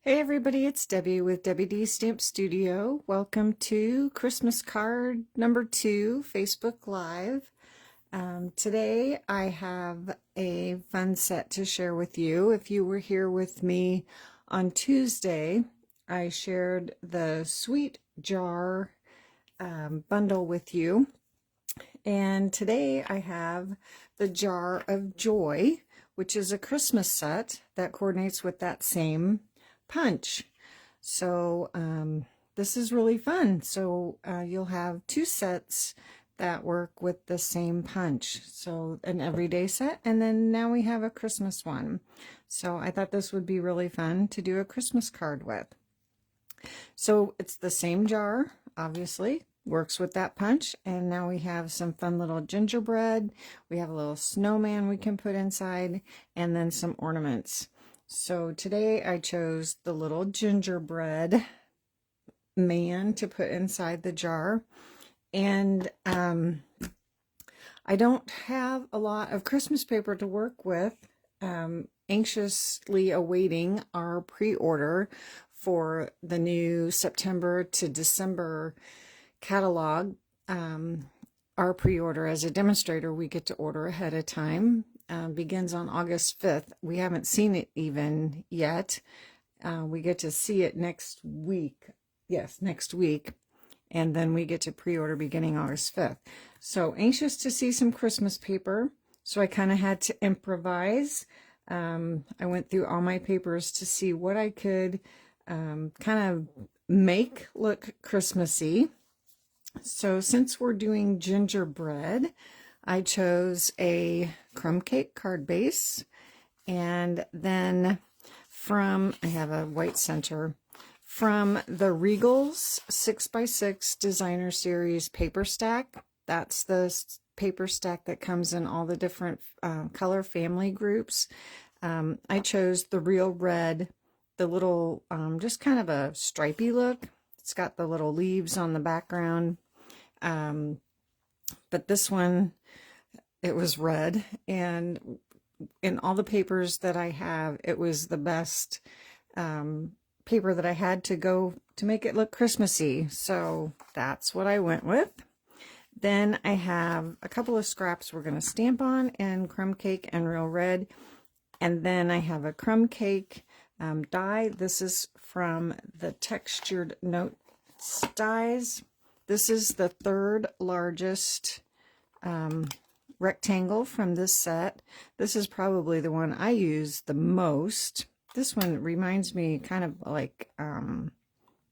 Hey everybody, it's Debbie with Debbie D Stamp Studio. Welcome to Christmas card number 2, Facebook Live. Today I have a fun set to share with you. If you were here with me on Tuesday, I shared the Sweet Jar bundle with you. And today I have the Jar of Joy, which is a Christmas set that coordinates with that same punch. So this is really fun. So you'll have 2 sets that work with the same punch. So an everyday set, and then now we have a Christmas one. So I thought this would be really fun to do a Christmas card with. So it's the same jar, obviously, works with that punch. And now we have some fun little gingerbread. We have a little snowman we can put inside, and then some ornaments. So today I chose the little gingerbread man to put inside the jar. And I don't have a lot of Christmas paper to work with. Anxiously awaiting our pre-order for the new September to December catalog. Our pre-order as a demonstrator, we get to order ahead of time. Begins on August 5th. We haven't seen it even yet. We get to see it next week. Yes, next week. And then we get to pre-order beginning August 5th. So anxious to see some Christmas paper. So I kind of had to improvise. I went through all my papers to see what I could kind of make look Christmassy. So since we're doing gingerbread, I chose a crumb cake card base, and then I have a white center, from the Regal's 6x6 Designer Series paper stack. That's the paper stack that comes in all the different color family groups. I chose the real red, the little, just kind of a stripy look. It's got the little leaves on the background. But this one, it was red, and in all the papers that I have, it was the best paper that I had to go to make it look Christmassy. So that's what I went with. Then I have a couple of scraps we're going to stamp on in crumb cake and real red. And then I have a crumb cake die. This is from the Textured Notes dies. This is the 3rd largest rectangle from this set. This is probably the one I use the most. This one reminds me kind of like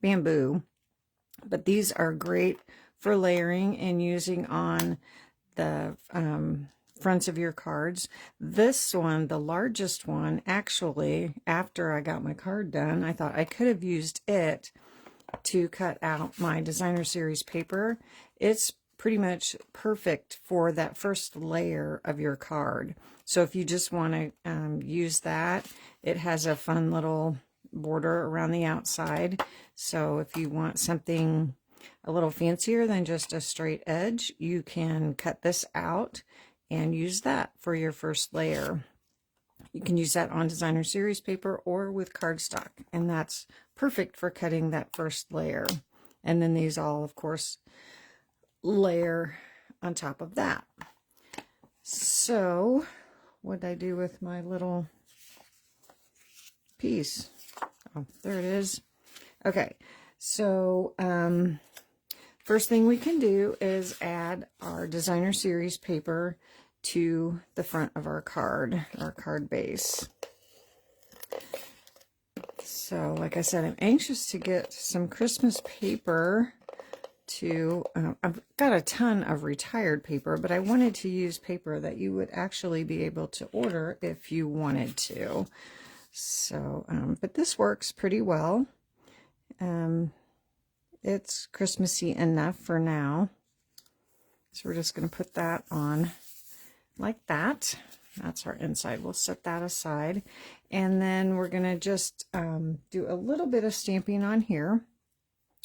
bamboo, but these are great for layering and using on the fronts of your cards. This one, the largest one, actually, after I got my card done, I thought I could have used it to cut out my Designer Series paper. It's pretty much perfect for that first layer of your card. So if you just want to use that, it has a fun little border around the outside. So if you want something a little fancier than just a straight edge, you can cut this out and use that for your first layer. You can use that on Designer Series paper or with cardstock, and that's perfect for cutting that first layer. And then these all, of course, layer on top of that. So what did I do with my little piece? Oh, there it is. Okay, so first thing we can do is add our Designer Series paper to the front of our card base. So like I said, I'm anxious to get some Christmas paper to, I've got a ton of retired paper, but I wanted to use paper that you would actually be able to order if you wanted to. So, but this works pretty well. It's Christmassy enough for now. So we're just going to put that on like that. That's our inside. We'll set that aside. And then we're going to just do a little bit of stamping on here.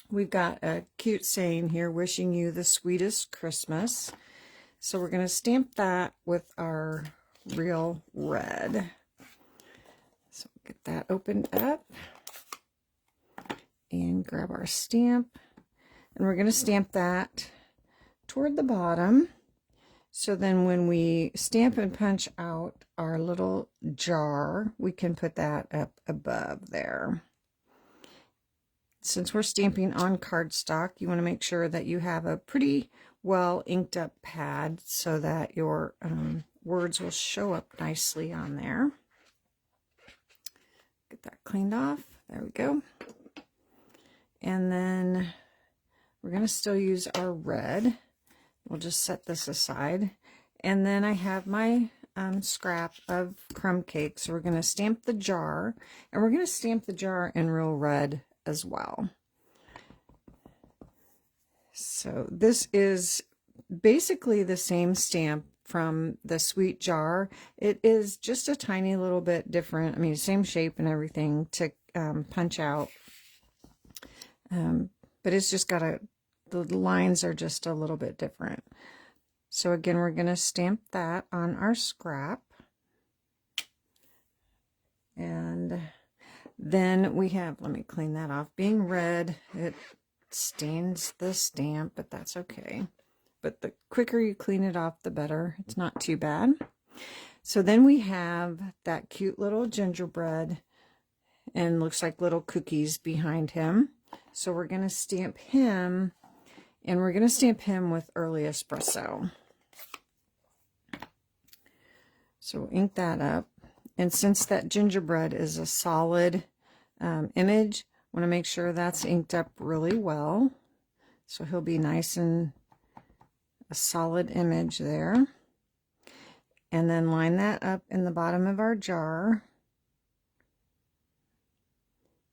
We've got a cute saying here, wishing you the sweetest Christmas. So we're going to stamp that with our real red. So get that opened up. and grab our stamp, and we're going to stamp that toward the bottom. So then when we stamp and punch out our little jar, we can put that up above there. Since we're stamping on cardstock, you want to make sure that you have a pretty well inked up pad so that your words will show up nicely on there. Get that cleaned off. There we go. And then we're going to still use our red. We'll just set this aside. And then I have my scrap of crumb cake. So we're going to stamp the jar, and we're going to stamp the jar in real red as well. So this is basically the same stamp from the sweet jar. It is just a tiny little bit different. I mean, same shape and everything to punch out. But it's just got the lines are just a little bit different. So again, we're going to stamp that on our scrap. And then we have, let me clean that off. Being red, it stains the stamp, but that's okay. But the quicker you clean it off, the better. It's not too bad. So then we have that cute little gingerbread, and looks like little cookies behind him. So we're going to stamp him, and we're going to stamp him with Early Espresso. So we'll ink that up. And since that gingerbread is a solid image, I want to make sure that's inked up really well. So he'll be nice and a solid image there. And then line that up in the bottom of our jar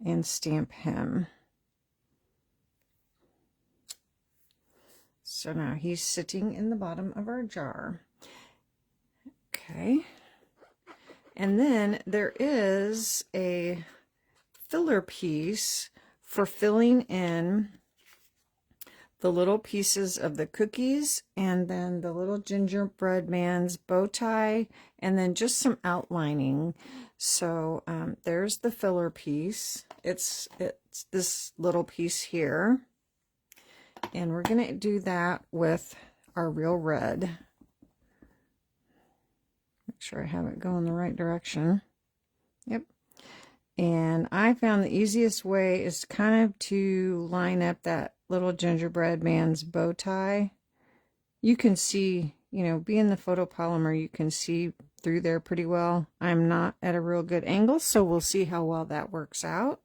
and stamp him. So now he's sitting in the bottom of our jar. Okay. And then there is a filler piece for filling in the little pieces of the cookies, and then the little gingerbread man's bow tie, and then just some outlining. So there's the filler piece. It's this little piece here. And we're going to do that with our real red. Make sure I have it going the right direction. Yep. And I found the easiest way is kind of to line up that little gingerbread man's bow tie. You can see, you know, being the photopolymer, you can see through there pretty well. I'm not at a real good angle, so we'll see how well that works out.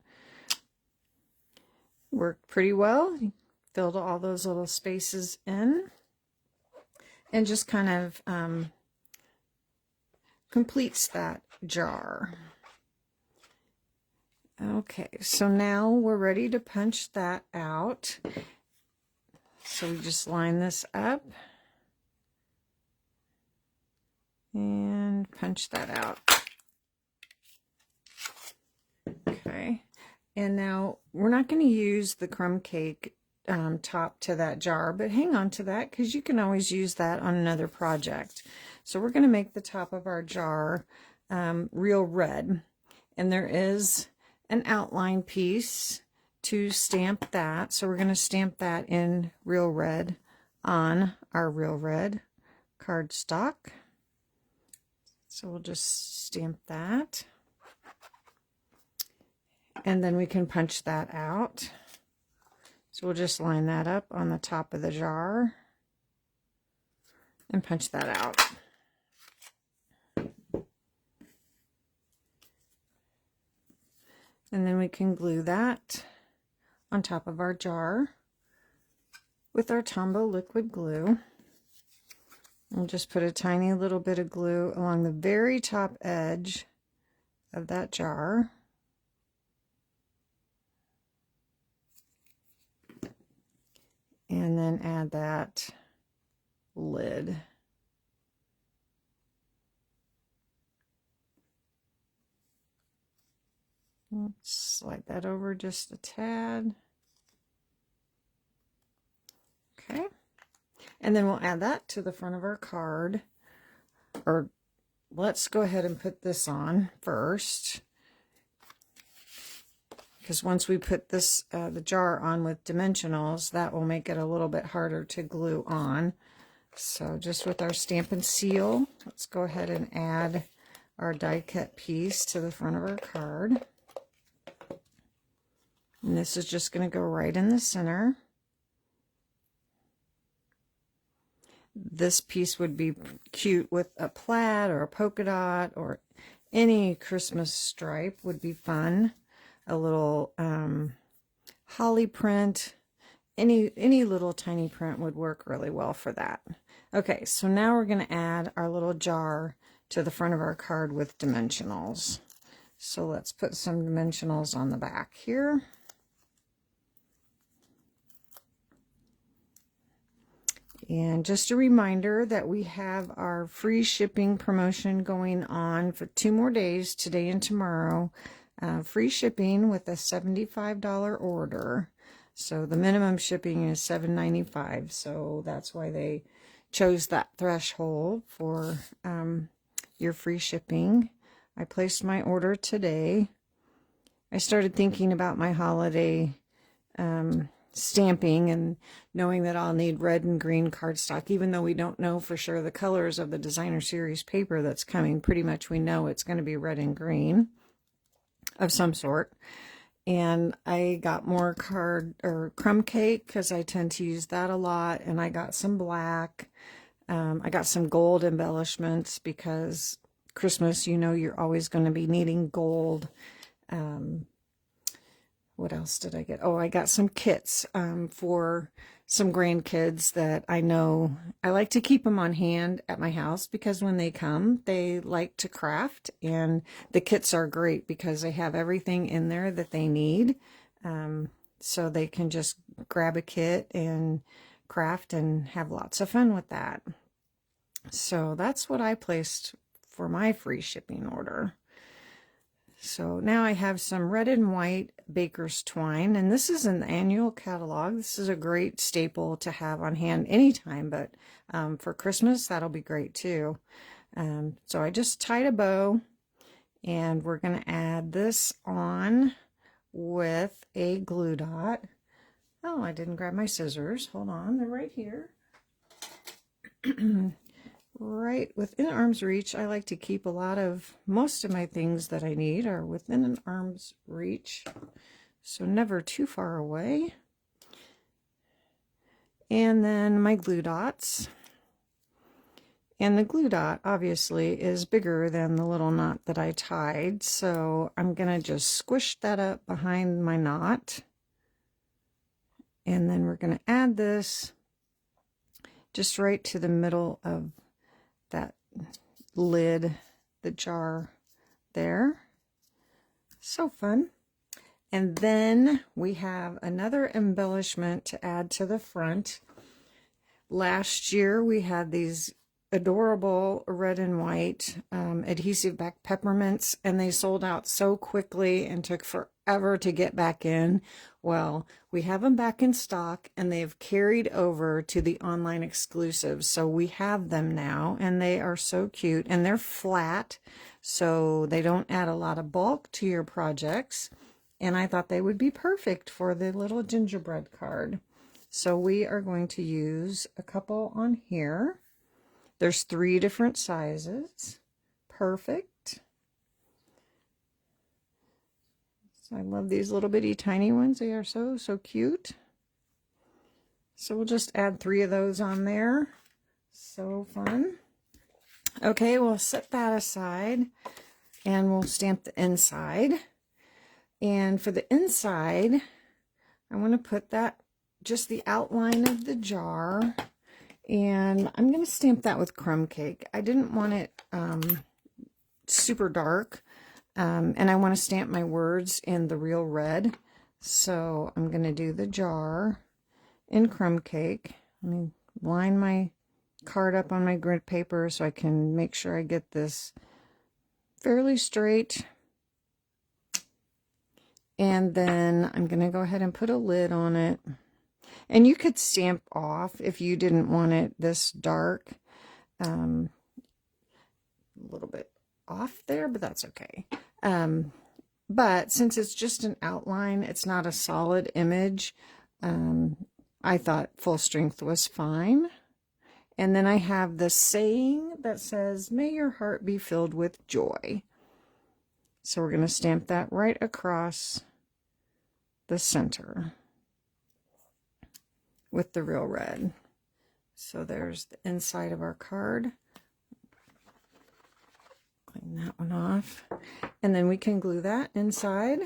Worked pretty well. Filled all those little spaces in. And just kind of completes that jar. Okay, so now we're ready to punch that out. So we just line this up and punch that out. Okay, and now we're not going to use the crumb cake top to that jar, but hang on to that because you can always use that on another project. So we're going to make the top of our jar real red, and there is an outline piece to stamp that. So we're going to stamp that in real red on our real red cardstock. So we'll just stamp that, and then we can punch that out. So we'll just line that up on the top of the jar and punch that out. And then we can glue that on top of our jar with our Tombow liquid glue. We'll just put a tiny little bit of glue along the very top edge of that jar. And then add that lid. Let's slide that over just a tad. Okay. And then we'll add that to the front of our card. Or let's go ahead and put this on first. because once we put this the jar on with dimensionals, that will make it a little bit harder to glue on. So just with our Stampin' Seal, let's go ahead and add our die cut piece to the front of our card. And this is just going to go right in the center. This piece would be cute with a plaid or a polka dot, or any Christmas stripe would be fun. A little holly print, any little tiny print would work really well for that. Okay, so now we're going to add our little jar to the front of our card with dimensionals. So let's put some dimensionals on the back here. And just a reminder that we have our free shipping promotion going on for 2 more days, today and tomorrow. Free shipping with a $75 order. So the minimum shipping is $7.95. So that's why they chose that threshold for your free shipping. I placed my order today. I started thinking about my holiday stamping and knowing that I'll need red and green cardstock, even though we don't know for sure the colors of the designer series paper that's coming. Pretty much we know it's going to be red and green of some sort. And I got more card or crumb cake because I tend to use that a lot, and I got some black. I got some gold embellishments because Christmas, you know, you're always going to be needing gold. What else did I get? Oh, I got some kits for some grandkids that I know. I like to keep them on hand at my house because when they come, they like to craft. And the kits are great because they have everything in there that they need. So they can just grab a kit and craft and have lots of fun with that. So that's what I placed for my free shipping order. So now I have some red and white baker's twine, and this is an annual catalog. This is a great staple to have on hand anytime, but for Christmas, that'll be great too. So I just tied a bow, and we're going to add this on with a glue dot. Oh, I didn't grab my scissors. Hold on, they're right here. Right within arm's reach. I like to keep most of my things that I need are within an arm's reach, so never too far away. And then my glue dots. And the glue dot obviously is bigger than the little knot that I tied, so I'm going to just squish that up behind my knot. And then we're going to add this just right to the middle of that lid, the jar there. So fun. And then we have another embellishment to add to the front. Last year we had these adorable red and white adhesive back peppermints, and they sold out so quickly and took forever to get back in. Well, we have them back in stock, and they've carried over to the online exclusives, so we have them now, and they are so cute, and they're flat, so they don't add a lot of bulk to your projects, and I thought they would be perfect for the little gingerbread card. So we are going to use a couple on here. There's 3 different sizes. Perfect. So I love these little bitty tiny ones. They are so, so cute. So we'll just add 3 of those on there. So fun. Okay, we'll set that aside and we'll stamp the inside. And for the inside, I want to put that, just the outline of the jar. And I'm going to stamp that with crumb cake. I didn't want it super dark. And I want to stamp my words in the real red. So I'm going to do the jar in crumb cake. Let me line my card up on my grid paper so I can make sure I get this fairly straight. And then I'm going to go ahead and put a lid on it. And you could stamp off if you didn't want it this dark. A little bit off there, but that's okay. But since it's just an outline, it's not a solid image, I thought full strength was fine. And then I have the saying that says, "May your heart be filled with joy." So we're going to stamp that right across the center with the real red. So there's the inside of our card. Clean that one off. And then we can glue that inside.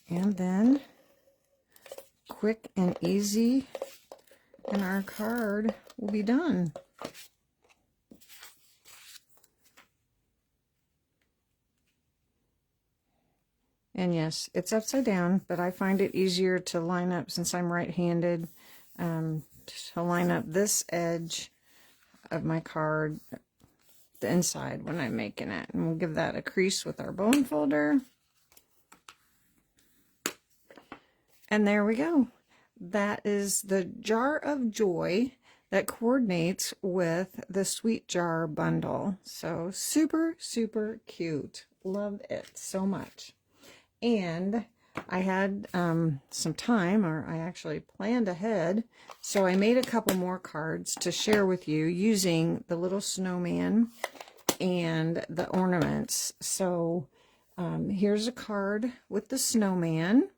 And then, quick and easy, and our card will be done. And yes, it's upside down, but I find it easier to line up, since I'm right-handed, to line up this edge of my card, the inside, when I'm making it. And we'll give that a crease with our bone folder. And there we go. That is the Jar of Joy that coordinates with the Sweet Jar bundle. So super, super cute. Love it so much. And I had some time, or I actually planned ahead, so I made a couple more cards to share with you using the little snowman and the ornaments. So here's a card with the snowman.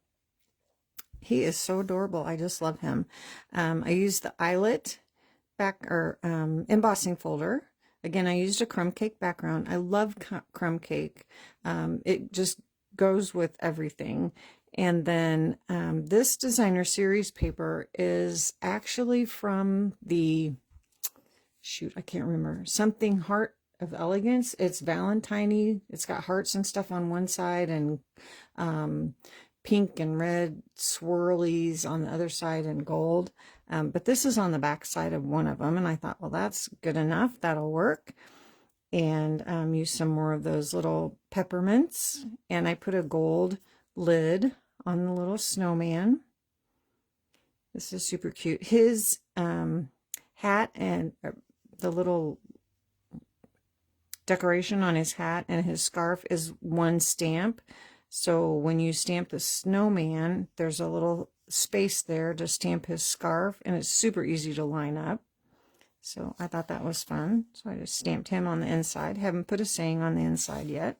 He is so adorable. I just love him. I used the eyelet embossing folder. Again, I used a crumb cake background. I love crumb cake. It just goes with everything. And then this designer series paper is actually from the, shoot, I can't remember, something Heart of Elegance. It's Valentine-y. It's got hearts and stuff on one side, and pink and red swirlies on the other side, and gold. But this is on the back side of one of them, and I thought, well, that's good enough. That'll work. And use some more of those little peppermints. And I put a gold lid on the little snowman. This is super cute. His hat and the little decoration on his hat and his scarf is one stamp. So when you stamp the snowman, there's a little space there to stamp his scarf, and it's super easy to line up. So I thought that was fun. So I just stamped him on the inside. Haven't put a saying on the inside yet.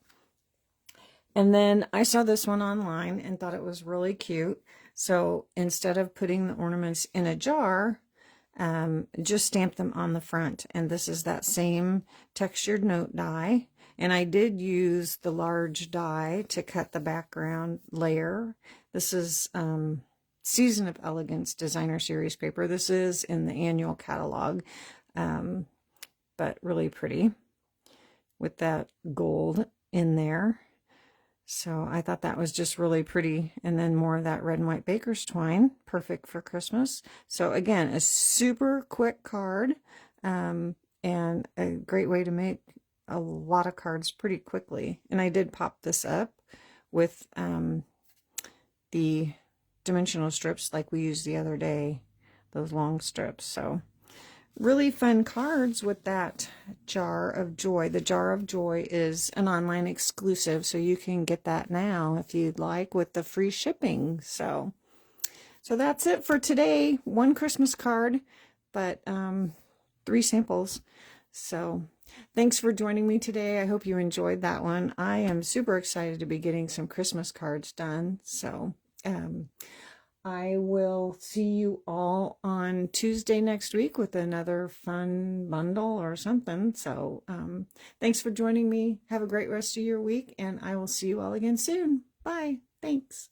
And then I saw this one online and thought it was really cute. So instead of putting the ornaments in a jar, just stamp them on the front. And this is that same textured note die. And I did use the large die to cut the background layer. This is Season of Elegance designer series paper. This is in the annual catalog, but really pretty with that gold in there. So I thought that was just really pretty. And then more of that red and white baker's twine, perfect for Christmas. So again, a super quick card, and a great way to make a lot of cards pretty quickly. And I did pop this up with the dimensional strips like we used the other day, those long strips. So really fun cards with that Jar of Joy. The Jar of Joy is an online exclusive, so you can get that now if you'd like, with the free shipping. So that's it for today. One Christmas card, but 3 samples. So thanks for joining me today. I hope you enjoyed that one. I am super excited to be getting some Christmas cards done. So I will see you all on Tuesday next week with another fun bundle or something. So thanks for joining me. Have a great rest of your week, and I will see you all again soon. Bye. Thanks.